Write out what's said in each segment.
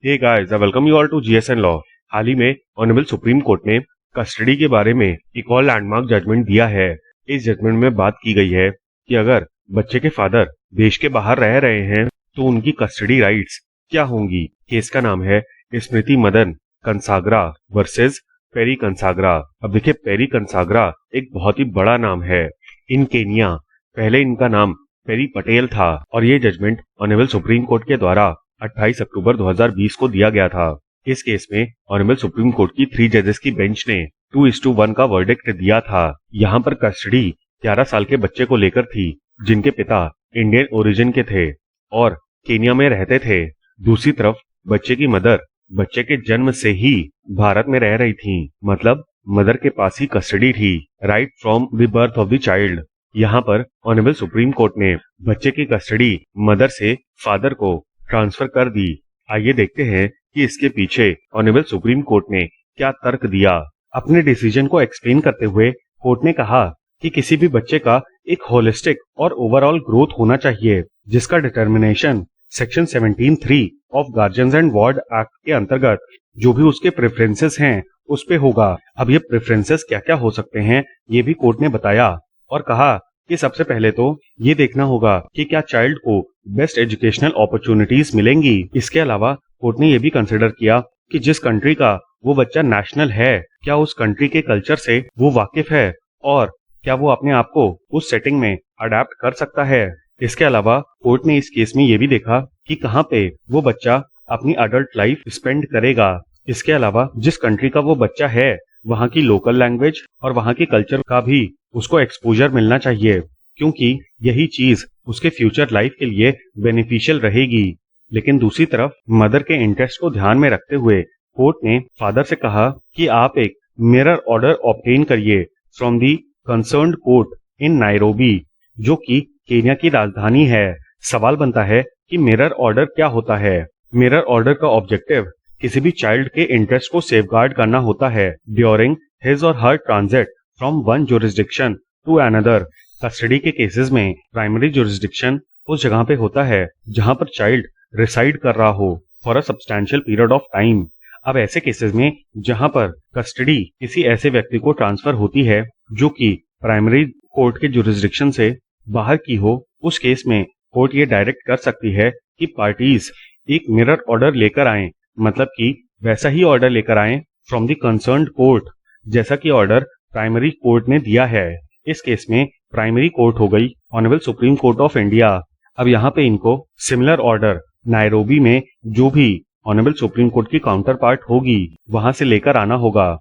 Hey guys, I welcome you all to GSN law. हाल ही में ऑनरेबल सुप्रीम कोर्ट ने कस्टडी के बारे में एक और लैंडमार्क जजमेंट दिया है। इस जजमेंट में बात की गई है कि अगर बच्चे के फादर देश के बाहर रह रहे हैं तो उनकी कस्टडी राइट्स क्या होंगी। केस का नाम है स्मृति मदन कंसागरा वर्सेस पेरी कंसागरा। अब देखिए, पेरी कंसागरा एक बहुत ही बड़ा नाम है इन केनिया। पहले इनका नाम पेरी पटेल था और ये जजमेंट ऑनरेबल सुप्रीम कोर्ट के द्वारा 28 अक्टूबर 2020 को दिया गया था। इस केस में ऑनरेबल सुप्रीम कोर्ट की 3 जजेस की बेंच ने 2:1 का वर्डिक्ट दिया था। यहाँ पर कस्टडी 11 साल के बच्चे को लेकर थी जिनके पिता इंडियन ओरिजिन के थे और केनिया में रहते थे। दूसरी तरफ बच्चे की मदर बच्चे के जन्म से ही भारत में रह रही थी, मतलब मदर के पास ही कस्टडी थी, right from the birth of the child. यहाँ पर ऑनरेबल सुप्रीम कोर्ट ने बच्चे की कस्टडी मदर से फादर को ट्रांसफर कर दी। आइए देखते हैं कि इसके पीछे ऑनरेबल सुप्रीम कोर्ट ने क्या तर्क दिया। अपने डिसीजन को एक्सप्लेन करते हुए कोर्ट ने कहा कि किसी भी बच्चे का एक होलिस्टिक और ओवरऑल ग्रोथ होना चाहिए जिसका determination section 17(3) of guardians and ward act के अंतर्गत जो भी उसके प्रेफरेंसेस हैं उस पे होगा। अब ये प्रेफरेंसेस क्या क्या हो सकते हैं ये भी कोर्ट ने बताया और कहा कि सबसे पहले तो ये देखना होगा कि क्या चाइल्ड को बेस्ट एजुकेशनल अपॉर्चुनिटीज मिलेंगी। इसके अलावा कोर्ट ने ये भी कंसिडर किया कि जिस कंट्री का वो बच्चा नेशनल है क्या उस कंट्री के कल्चर से वो वाकिफ है और क्या वो अपने आप को उस सेटिंग में अडेप्ट कर सकता है। इसके अलावा कोर्ट ने इस केस में ये भी देखा कि कहाँ पे वो बच्चा अपनी अडल्ट लाइफ स्पेंड करेगा। इसके अलावा जिस कंट्री का वो बच्चा है वहाँ की लोकल लैंग्वेज और वहाँ के कल्चर का भी उसको एक्सपोजर मिलना चाहिए, क्योंकि यही चीज उसके फ्यूचर लाइफ के लिए बेनिफिशियल रहेगी। लेकिन दूसरी तरफ मदर के इंटरेस्ट को ध्यान में रखते हुए कोर्ट ने फादर से कहा कि आप एक मिरर ऑर्डर ऑब्टेन करिए from the concerned court in Nairobi, जो कि केन्या की राजधानी है। सवाल बनता है कि मिरर ऑर्डर क्या होता है। मिरर ऑर्डर का ऑब्जेक्टिव किसी भी चाइल्ड के इंटरेस्ट को सेफगार्ड करना होता है during his or her transit from one jurisdiction to another. Custody के केसेस में प्राइमरी जुरिस्डिक्शन उस जगह पे होता है जहां पर चाइल्ड रिसाइड कर रहा हो for a substantial period of time. अब ऐसे केसेस में जहां पर कस्टडी किसी ऐसे व्यक्ति को ट्रांसफर होती है जो कि प्राइमरी कोर्ट के जुरिस्डिक्शन से बाहर की हो, उस केस में कोर्ट ये डायरेक्ट कर सकती है कि पार्टीज एक मिरर ऑर्डर लेकर आएं, मतलब कि वैसा ही ऑर्डर लेकर आएं फ्रॉम द कंसर्न्ड कोर्ट जैसा कि ऑर्डर प्राइमरी कोर्ट ने दिया है। इस केस में प्राइमरी कोर्ट हो गई honourable supreme court of India. अब यहाँ पे इनको सिमिलर ऑर्डर नायरोबी में जो भी ऑनरेबल सुप्रीम कोर्ट की काउंटर पार्ट होगी वहां से लेकर आना होगा।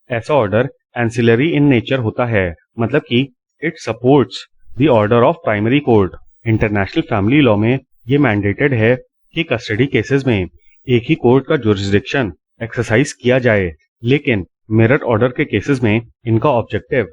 ऐसा ऑर्डर एंसिलरी इन नेचर होता है, मतलब कि it supports the order of primary court. International family law में ये मैंडेटेड है कि कस्टडी केसेस में एक ही कोर्ट का जुरिस्डिक्शन एक्सरसाइज किया जाए, लेकिन मिरर ऑर्डर के केसेस में इनका ऑब्जेक्टिव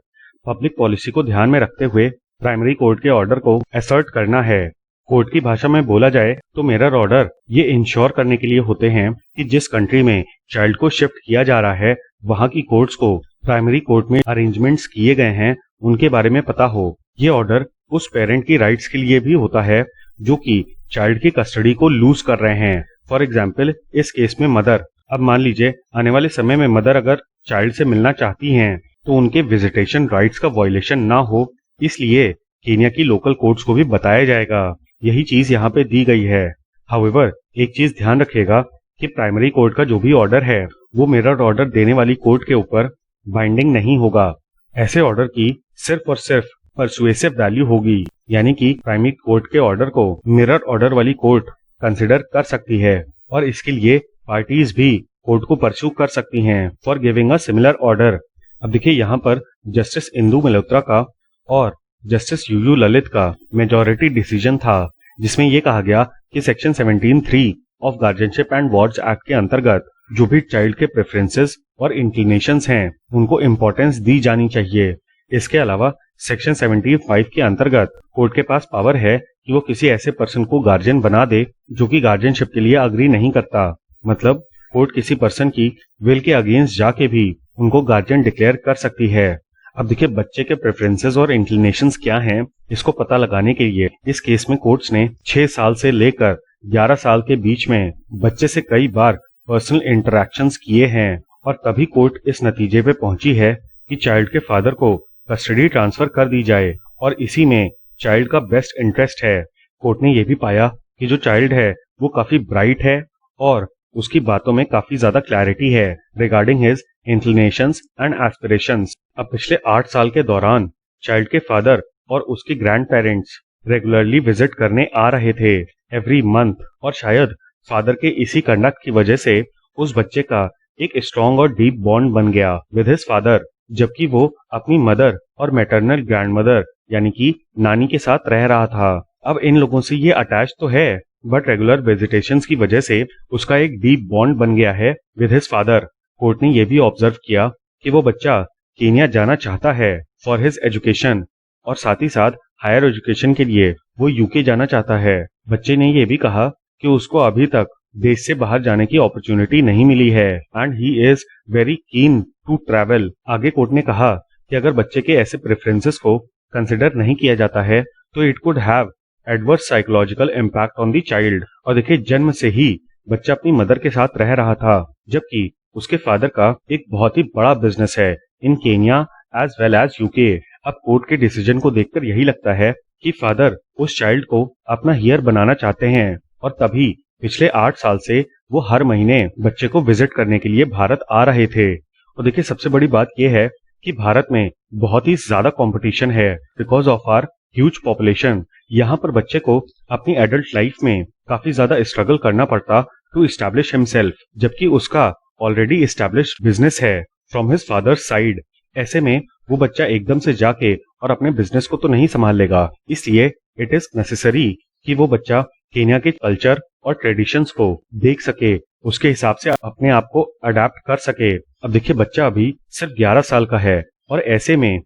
पब्लिक पॉलिसी को ध्यान में रखते हुए प्राइमरी कोर्ट के ऑर्डर को असर्ट करना है। कोर्ट की भाषा में बोला जाए तो मिरर ऑर्डर ये इंश्योर करने के लिए होते हैं कि जिस कंट्री में चाइल्ड को शिफ्ट किया जा रहा है वहां की कोर्ट्स को प्राइमरी कोर्ट में अरेंजमेंट्स किए गए हैं उनके बारे में पता हो। ये ऑर्डर उस पेरेंट की राइट्स के लिए भी होता है जो कि चाइल्ड की कस्टडी को लूज कर रहे हैं। फॉर एग्जाम्पल इस केस में मदर, अब मान लीजिए आने वाले समय में मदर अगर चाइल्ड से मिलना चाहती हैं तो उनके विजिटेशन राइट्स का वायलेशन ना हो, इसलिए केन्या की लोकल कोर्ट्स को भी बताया जाएगा। यही चीज यहाँ पे दी गई है। हाउएवर एक चीज ध्यान रखिएगा कि प्राइमरी कोर्ट का जो भी ऑर्डर है वो मिरर ऑर्डर देने वाली कोर्ट के ऊपर बाइंडिंग नहीं होगा। ऐसे ऑर्डर की सिर्फ और सिर्फ परसुएसिव वैल्यू होगी, यानी कि प्राइमरी कोर्ट के ऑर्डर को मिरर ऑर्डर वाली कोर्ट कंसिडर कर सकती है और इसके लिए पार्टीज भी कोर्ट को परस्यू कर सकती हैं for giving a similar order. अब देखिए यहाँ पर जस्टिस इंदु मल्होत्रा का और जस्टिस यूयू ललित का मेजॉरिटी डिसीजन था जिसमें यह कहा गया कि section 17(3) of guardianship and wards act के अंतर्गत जो भी चाइल्ड के प्रेफरेंसेस और इंक्लिनेशंस हैं उनको इम्पोर्टेंस दी जानी चाहिए। इसके अलावा सेक्शन 75 के अंतर्गत कोर्ट के पास पावर है कि वो किसी ऐसे पर्सन को गार्जियन बना दे जो कि गार्जियनशिप के लिए अग्री नहीं करता, मतलब कोर्ट किसी पर्सन की विल के अगेंस्ट जाके भी उनको गार्जियन डिक्लेयर कर सकती है। अब देखिए बच्चे के प्रेफरेंसेस और इंक्लिनेशंस क्या हैं इसको पता लगाने के लिए इस केस में कोर्ट्स ने 6 साल से लेकर 11 साल के बीच में बच्चे से कई बार पर्सनल इंटरैक्शंस किए हैं और तभी कोर्ट इस नतीजे पे पहुंची है कि चाइल्ड के फादर को कस्टडी ट्रांसफर कर दी जाए और इसी में चाइल्ड का बेस्ट इंटरेस्ट है। कोर्ट ने यह भी पाया कि जो चाइल्ड है वो काफी ब्राइट है और उसकी बातों में काफी ज्यादा क्लैरिटी है regarding his inclinations and aspirations. अब पिछले 8 साल के दौरान चाइल्ड के फादर और उसके ग्रैंड पेरेंट्स रेगुलरली विजिट करने आ रहे थे एवरी मंथ और शायद फादर के इसी कंडक्ट की वजह से उस बच्चे का एक स्ट्रॉन्ग और डीप बॉन्ड बन गया विद हिज फादर, जबकि वो अपनी मदर और मैटरनल ग्रैंडमदर यानी कि नानी के साथ रह रहा था। अब इन लोगों से ये अटैच तो है बट रेगुलर विजिटेशंस की वजह से उसका एक डीप बॉन्ड बन गया है विद हिज फादर। कोर्ट ने यह भी ऑब्जर्व किया कि वो बच्चा केन्या जाना चाहता है फॉर हिज एजुकेशन और साथ ही साथ हायर एजुकेशन के लिए वो यूके जाना चाहता है। बच्चे ने यह भी कहा कि उसको अभी तक देश से बाहर जाने की अपॉर्चुनिटी नहीं मिली है and he is very keen to travel. आगे कोर्ट ने कहा कि अगर बच्चे के ऐसे प्रेफरेंसेस को कंसिडर नहीं किया जाता है तो it could have adverse psychological impact on the child. और देखिए, जन्म से ही बच्चा अपनी मदर के साथ रह रहा था जबकि उसके फादर का एक बहुत ही बड़ा बिजनेस है in Kenya as well as UK. अब कोर्ट के डिसीजन को देखकर यही लगता है कि फादर उस चाइल्ड को अपना हियर बनाना चाहते हैं और तभी पिछले 8 साल से वो हर महीने बच्चे को विजिट करने के लिए भारत आ रहे थे। और देखिए, सबसे बड़ी बात यह है कि भारत में बहुत ही ज्यादा कंपटीशन है because of our huge population. यहाँ पर बच्चे को अपनी एडल्ट लाइफ में काफी ज्यादा स्ट्रगल करना पड़ता टू एस्टैब्लिश हिमसेल्फ, जबकि उसका ऑलरेडी एस्टैब्लिश्ड बिजनेस है फ्रॉम हिज फादर्स साइड। ऐसे में वो बच्चा एकदम से जाके और अपने बिजनेस को तो नहीं संभाल लेगा, इसलिए इट इज नेसेसरी कि वो बच्चा केन्या के कल्चर और ट्रेडिशंस को देख सके, उसके हिसाब से अपने आप को अडेप्ट कर सके। अब देखिए, बच्चा अभी सिर्फ 11 साल का है और ऐसे में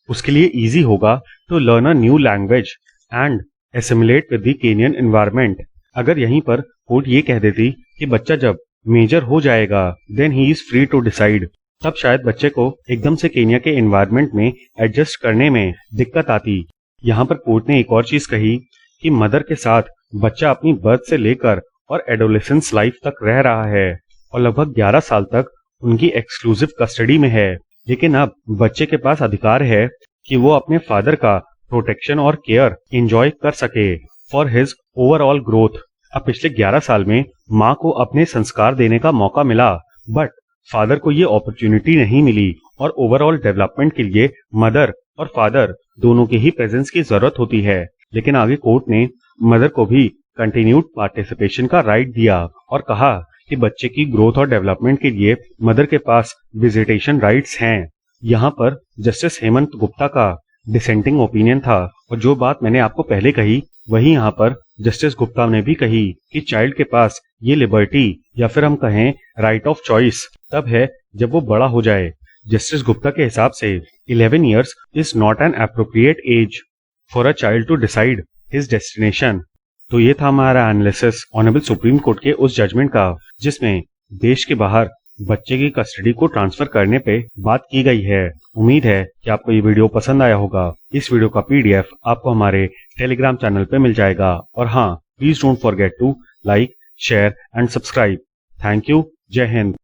उसके लिए इजी होगा to learn a new language and assimilate with the Kenyan environment. अगर यहीं पर कोर्ट ये कह देती कि बच्चा जब मेजर हो जाएगा then he is free to decide, तब शायद बच्चे को एकदम से केन्या के एनवायरनमेंट में एडजस्ट करने में दिक्कत आती। यहाँ पर कोर्ट ने एक और चीज कही कि मदर के साथ बच्चा अपनी बर्थ से लेकर और एडोलेसेंस लाइफ तक रह रहा है और लगभग 11 साल तक उनकी एक्सक्लूसिव कस्टडी में है, लेकिन अब बच्चे के पास अधिकार है कि वो अपने फादर का प्रोटेक्शन और केयर एंजॉय कर सके फॉर हिज ओवरऑल ग्रोथ। अब पिछले 11 साल में माँ को अपने संस्कार देने का मौका मिला बट फादर को ये अपॉर्चुनिटी नहीं मिली और ओवरऑल डेवलपमेंट के लिए मदर और फादर दोनों के ही प्रेजेंस की जरूरत होती है। लेकिन आगे कोर्ट ने मदर को भी कंटिन्यूड पार्टिसिपेशन का राइट दिया और कहा कि बच्चे की ग्रोथ और डेवलपमेंट के लिए मदर के पास विजिटेशन राइट्स हैं। यहाँ पर जस्टिस हेमंत गुप्ता का डिसेंटिंग ओपिनियन था और जो बात मैंने आपको पहले कही वही यहाँ पर जस्टिस गुप्ता ने भी कही कि चाइल्ड के पास ये लिबर्टी या फिर हम कहें राइट ऑफ चॉइस तब है जब वो बड़ा हो जाए। जस्टिस गुप्ता के हिसाब से 11 years is not an appropriate age for a child to decide his destination. तो ये था हमारा एनालिसिस ऑनरेबल सुप्रीम कोर्ट के उस जजमेंट का जिसमें देश के बाहर बच्चे की कस्टडी को ट्रांसफर करने पे बात की गई है। उम्मीद है कि आपको ये वीडियो पसंद आया होगा। इस वीडियो का PDF आपको हमारे टेलीग्राम चैनल पे मिल जाएगा और हाँ, please don't forget to like, share and subscribe. Thank you. जय हिंद।